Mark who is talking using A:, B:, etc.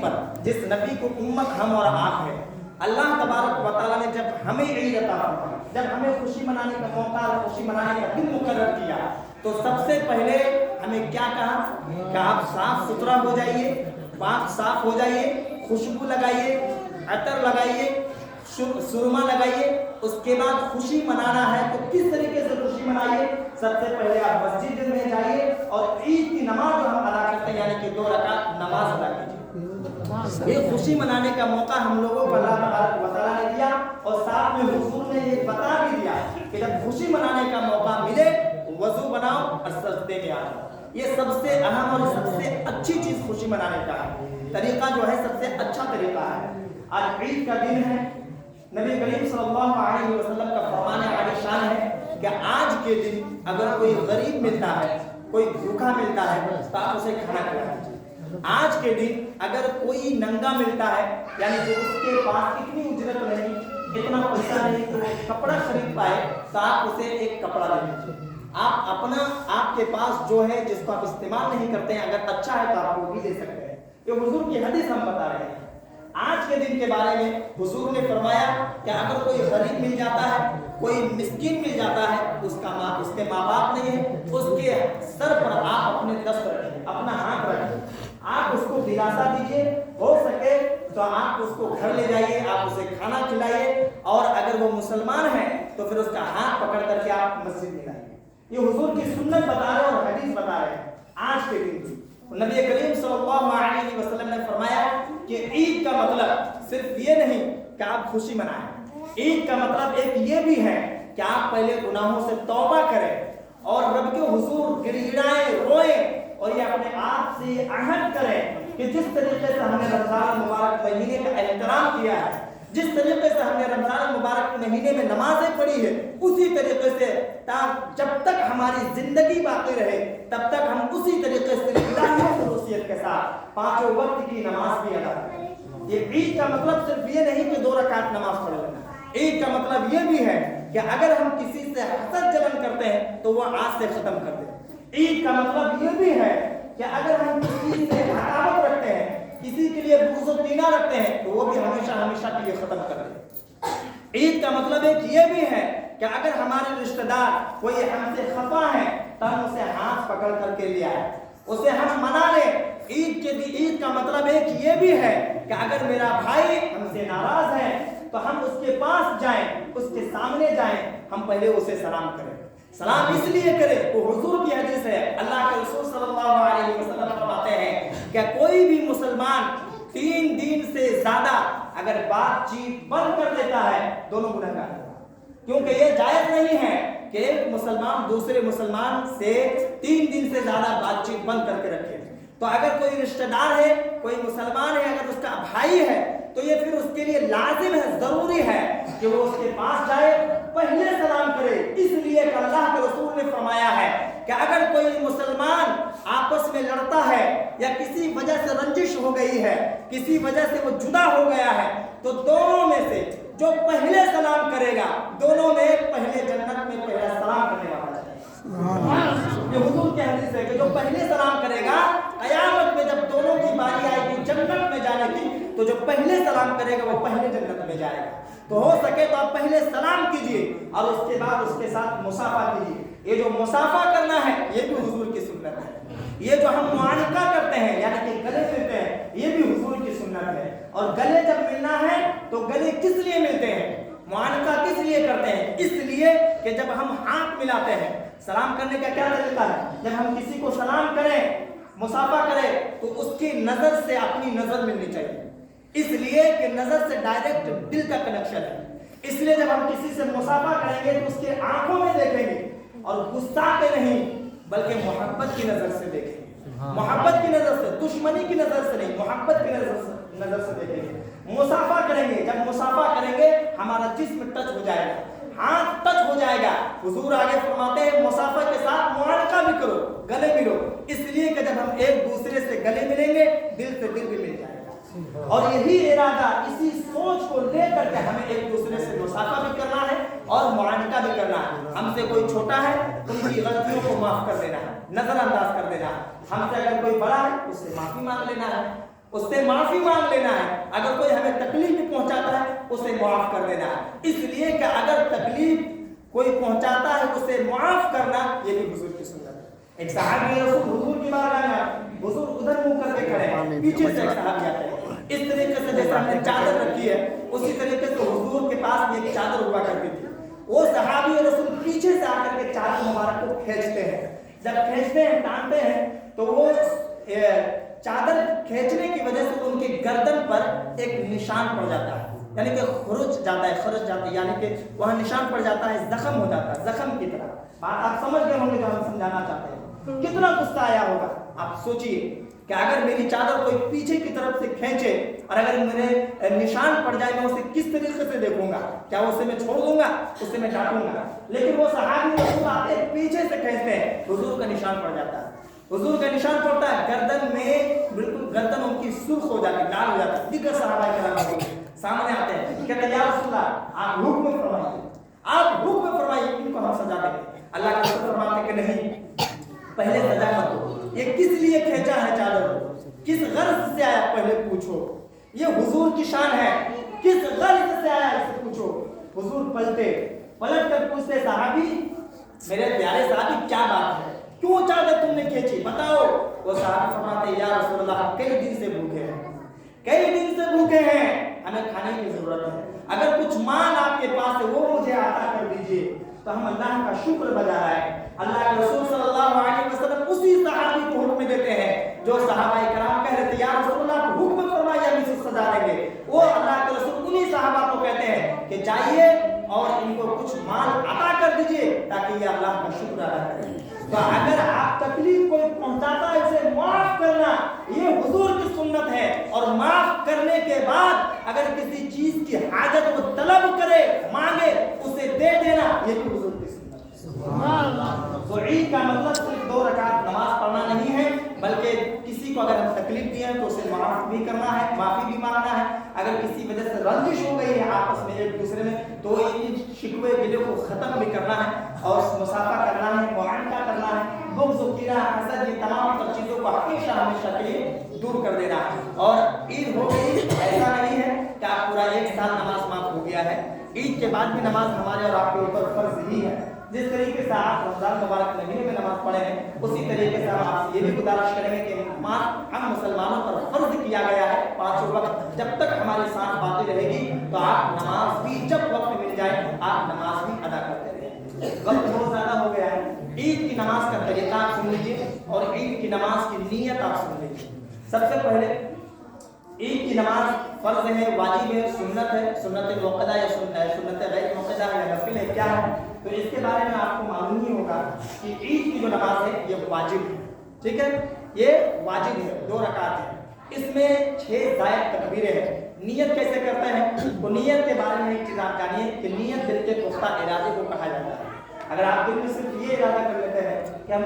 A: पर, जिस नबी को उम्मत हम और आप है, अल्लाह तबारक व तआला ने जब हमें ईद अता फरमाई, जब हमें खुशी मनाने का मौका, खुशी मनाने का दिन मुकर्रर किया, तो सबसे पहले हमें क्या कहा कि आप साफ सुथरा हो जाइए, पाक साफ हो जाइए, खुशबू लगाइए, अतर लगाइए, सुरमा लगाइए। उसके बाद खुशी मनाना है तो किस तरीके से खुशी मनाइए? सबसे पहले आप मस्जिद में जाइए और ईद की नमाज जो हम अदा करते हैं यानी कि 2 रकात नमाज अदा कीजिए। ये खुशी मनाने का मौका हम लोगों को अल्लाह तआला ने दिया और साथ में हुजूर ने ये बता भी दिया कि जब खुशी मनाने का मौका मिले वजू बनाओ और सजदे में आ जाओ। ये सबसे अहम और सबसे अच्छी चीज खुशी मनाने का तरीका जो है, सबसे अच्छा तरीका है। आज ईद का दिन है, नबी करीम सल्लल्लाहु अलैहि वसल्लम का फरमान आलिशान है कि आज के दिन अगर कोई गरीब मिलता है, कोई भूखा मिलता है तो आप उसे खाना खिला दीजिए। आज के दिन अगर कोई नंगा मिलता है, यानी जो उसके पास इतनी उजरत नहीं, इतना पैसा नहीं तो कपड़ा खरीद पाए, तो आप उसे एक कपड़ा दे दीजिए। आप अपना, आपके पास जो है जिसको आप इस्तेमाल नहीं करते हैं, अगर अच्छा है तो आप वो भी दे सकते हैं। ये हुजूर की हदीस हम बता रहे हैं। आज के दिन के बारे में हुजूर ने फरमाया कि अगर कोई गरीब मिल जाता है, कोई मिस्कीन मिल जाता है, उसके माँ बाप नहीं है, उसके सर पर आप अपने दस्त रखें, अपना हाथ रखें, आप उसको दिलासा दीजिए। हो सके तो आप उसको घर ले जाइए, आप उसे खाना खिलाइए, और अगर वो मुसलमान है तो फिर उसका हाथ पकड़ करके आप मस्जिद में लाइए। ये हुजूर की सुन्नत बता रहे हैं और हदीस बता रहे हैं। आज के दिन की नबी करीम सल्लल्लाहु अलैहि वसल्लम ने फरमाया कि ईद का मतलब सिर्फ ये नहीं कि आप खुशी मनाएं, ईद का मतलब एक ये भी है कि आप पहले गुनाहों से तौबा करें और रब के हुजूर गिड़गिड़ाएं, रोएं और ये अपने आप से अहद करें कि जिस तरीके से हमने रमजान मुबारक महीने का एहतराम किया है, जिस तरीके से हमने रमजान मुबारक महीने में नमाजें पढ़ी है, उसी तरीके से जब तक हमारी जिंदगी बाकी रहे तब तक हम उसी तरीके से इलाही खसूसियत के साथ 5 वक्त की नमाज भी अदा करें। ये ईद का मतलब सिर्फ ये नहीं कि 2 रकात नमाज पढ़ लेना। ईद का मतलब ये भी है कि अगर हम किसी से हसद जलन करते हैं तो वो आज से खत्म कर दे। ईद का मतलब ये भी है कि अगर हम किसी से अदावत रखते हैं, किसी के लिए बुग़्ज़ कीना रखते हैं, तो वो भी हमेशा हमेशा के लिए खत्म कर दे। ईद का मतलब एक ये भी है कि अगर हमारे रिश्तेदार कोई हमसे खफा है तो हम उसे हाथ पकड़ करके ले आए, उसे हम मना ले। ईद का मतलब एक ये भी है कि अगर मेरा भाई हमसे नाराज है तो हम उसके पास जाएं, उसके सामने जाएं, हम पहले उसे सलाम करें। सलाम इसलिए करें, वो हुजूर की हदीस है, अल्लाह के रसूल सल्लल्लाहु अलैहि वसल्लम फरमाते हैं कि कोई भी मुसलमान 3 दिन से ज्यादा अगर बातचीत बंद कर देता है, दोनों गुनहगार होगा। क्योंकि ये जायज नहीं है कि एक मुसलमान दूसरे मुसलमान से 3 दिन से ज्यादा बातचीत बंद करके रखे। तो अगर कोई रिश्तेदार है, कोई मुसलमान है, अगर उसका भाई है, तो ये फिर उसके लिए लाजिम है, जरूरी है कि वो उसके पास जाए, पहले सलाम करे। इसलिए अल्लाह के रसूल ने फरमाया है कि अगर कोई मुसलमान आपस में लड़ता है या किसी वजह से रंजिश हो गई है, किसी वजह से वो जुदा हो गया है, तो दोनों में से जो पहले सलाम करेगा, दोनों में पहले जन्नत में पहला सलाम करने वाला है। ये हुजूर की हदीस है कि जो पहले सलाम करेगा, कयामत में जब दोनों की बारी आएगी जन्नत में जाने की, तो जो पहले सलाम करेगा वो पहले जन्नत में जाएगा। तो हो सके तो आप पहले सलाम कीजिए और उसके बाद उसके साथ मुसाफा कीजिए। ये जो मुसाफा करना है ये भी हुजूर की सुन्नत है। ये जो हम मुआनका करते हैं यानी कि गले मिलते हैं, ये भी हुजूर की सुन्नत है। और गले जब मिलना है तो गले किस लिए मिलते हैं, मुआनका किस लिए करते हैं? इसलिए कि जब हम हाथ मिलाते हैं, सलाम करने का क्या तरीका है, जब हम किसी को सलाम करें, मुसाफा करें, तो उसकी नजर से अपनी नजर मिलनी चाहिए। इसलिए कि नजर से डायरेक्ट दिल का कनेक्शन है। इसलिए जब हम किसी से मुसाफा करेंगे तो उसके आंखों में देखेंगे और गुस्सा के नहीं बल्कि मोहब्बत की नजर से देखेंगे। मोहब्बत की नजर से, दुश्मनी की नजर से नहीं, मोहब्बत की नजर से देखेंगे। मुसाफा करेंगे, जब मुसाफा करेंगे हमारा जिस्म टच हो जाएगा, हाथ टच हो जाएगा। हुजूर आगे फरमाते हैं मुसाफा के साथ मुआनका भी करो, गले मिलो। इसलिए कि जब हम एक दूसरे से गले मिलेंगे दिल से दिल भी मिल जाएगा। और यही इरादा, इसी सोच को लेकर के हमें एक दूसरे से मुसाफा भी करना है और मुआनका भी करना है। हमसे कोई छोटा है तो उनकी गलतियों को माफ कर देना है, नजरअंदाज कर देना है। हमसे अगर कोई बड़ा है उससे माफी मांग लेना है। اس سے معافی مانگ لینا ہے. اگر کوئی ہمیں تکلیف بھی پہنچاتا ہے اسے معاف کر دینا ہے. اس لیے کہ اگر تکلیف کوئی پہنچاتا ہے اسے معاف کرنا یہ بھی حضور کی سنت ہے. ایک صحابی رسول حضور کی بارگاہ میں، حضور ادھر منہ کر کے کھڑے ہیں، پیچھے سے ایک صحابی آتے ہیں. اس طریقے سے جیسے ہم نے چادر رکھی ہے اسی طریقے سے حضور کے پاس بھی ایک چادر ہوا کرتی تھی. وہ صحابی رسول پیچھے سے آ کر کے چادر مبارک کو کھینچتے ہیں. جب کھینچتے ہیں، ٹانتے ہیں، تو وہ چادر کھینچنے کی وجہ سے ان کی گردن پر ایک نشان پڑ جاتا ہے، یعنی کہ خرچ جاتا ہے، یعنی کہ وہاں نشان پڑ جاتا ہے، زخم ہو جاتا ہے، زخم کی طرح. بات آپ سمجھ گئے ہوں گے جو ہم سمجھانا چاہتے ہیں. کتنا غصہ آیا ہوگا. آپ سوچئے کہ اگر میری چادر کوئی پیچھے کی طرف سے کھینچے اور اگر میرے نشان پڑ جائے میں اسے کس طریقے سے دیکھوں گا؟ کیا اسے میں چھوڑ دوں گا؟ اسے میں ڈانٹوں گا؟ لیکن وہ صحابی رسول آتے پیچھے سے کھینچتے ہیں، حضور کا نشان پڑ جاتا ہے. حضور کا نشان پڑتا ہے، گردن میں بالکل گردن ان کی سرخ ہو جاتی ہے، لال ہو جاتی ہے. دیگر صحابہ کرام سامنے آتے ہیں، کہتے ہیں یا رسول اللہ آپ حکم فرمائیے، آپ حکم فرمائیے، ان کو ہم سزا دیں گے. اللہ کے رسول فرماتے ہیں کہ نہیں، پہلے سزا مت دو. یہ کس لیے کھینچا ہے چادر کو، کس غرض سے آیا پہلے پوچھو. یہ حضور کی شان ہے، کس غرض سے آیا اسے پوچھو. حضور پلٹ کر پوچھتے صحابی، میرے پیارے صحابی کیا بات ہے، کیوں چادر تم نے کھینچی بتاؤ. وہ صحابی فرماتے ہیں یا رسول اللہ کئی دن سے بھوکے ہیں، کئی دن سے بھوکے ہیں، ہمیں کھانے کی ضرورت ہے. اگر کچھ مال آپ کے پاس ہے وہ مجھے عطا کر دیجئے تو ہم اللہ کا شکر بجا رہا ہے. اللہ کے رسول صلی اللہ علیہ وسلم اسی صحابی کو حکم دیتے ہیں جو صحابہ کرام کہہ رہے تھے یا رسول اللہ آپ حکم فرمائیے ہم اسے سزا دیں گے. وہ اللہ کے رسول انہی صحابہ کو کہتے ہیں کہ جائیے اور ان کو کچھ مال عطا کر دیجئے تاکہ یہ اللہ کا شکر ادا کریں. تو اگر آپ تکلیف کوئی پہنچاتا ہے اسے معاف کرنا یہ حضور کی سنت ہے. اور معاف کرنے کے بعد اگر کسی چیز کی حاجت وہ طلب کرے، مانگے، اسے دے دینا یہ بھی حضور کی سنت ہے. سبحان اللہ. تو عید کا مطلب صرف 2 رکعت نماز پڑھنا نہیں ہے، بلکہ کسی کو اگر ہم تکلیف دی ہے تو اسے معاف بھی کرنا ہے، معافی بھی مانگنا ہے. اگر کسی وجہ سے رنجش ہو گئی ہے آپس میں ایک دوسرے میں تو ان شکوے گلے کو ختم بھی کرنا ہے اور مصافحہ کرنا ہے، معانقہ کرنا ہے، بغض و کینہ حسد یہ تمام تر چیزوں کو ہمیشہ کے لیے دور کر دینا ہے. اور عید ہو گئی ایسا نہیں ہے کہ آپ پورا 1 سال نماز معاف ہو گیا ہے. عید کے بعد بھی نماز ہمارے اور آپ کے اوپر فرض ہی ہے. جس طریقے سے آپ رمضان مبارک مہینے میں نماز پڑھے ہیں اسی طریقے سے ہم آپ سے یہ بھی گزارش کریں گے کہ نماز ہم مسلمانوں پر فرض کیا گیا ہے 5 وقت. جب تک ہمارے ساتھ باقی رہے گی تو آپ نماز بھی جب وقت مل جائے آپ نماز بھی ادا کرتے رہیں. وقت بہت زیادہ ہو گیا ہے. عید کی نماز کا طریقہ آپ سن لیجیے اور عید کی نماز کی نیت آپ سن لیجیے. سب سے پہلے عید کی نماز فرض ہے، واجب ہے، سنت ہے، سنت موقدہ یا سنت غیر موقدہ یا نفل ہے، کیا ہے؟ تو اس کے بارے میں آپ کو معلوم ہی ہوگا کہ عید کی جو نماز ہے یہ واجب ہے. ٹھیک ہے، یہ واجب ہے، 2 رکعت ہے. اس میں 6 زائد تکبیریں ہیں. نیت کیسے کرتے ہیں؟ تو نیت کے بارے میں ایک چیز آپ جانیے کہ نیت دل کے پختہ ارادے کو کہا جاتا ہے. اگر آپ دل میں صرف یہ ارادہ کر لیتے ہیں کہ ہم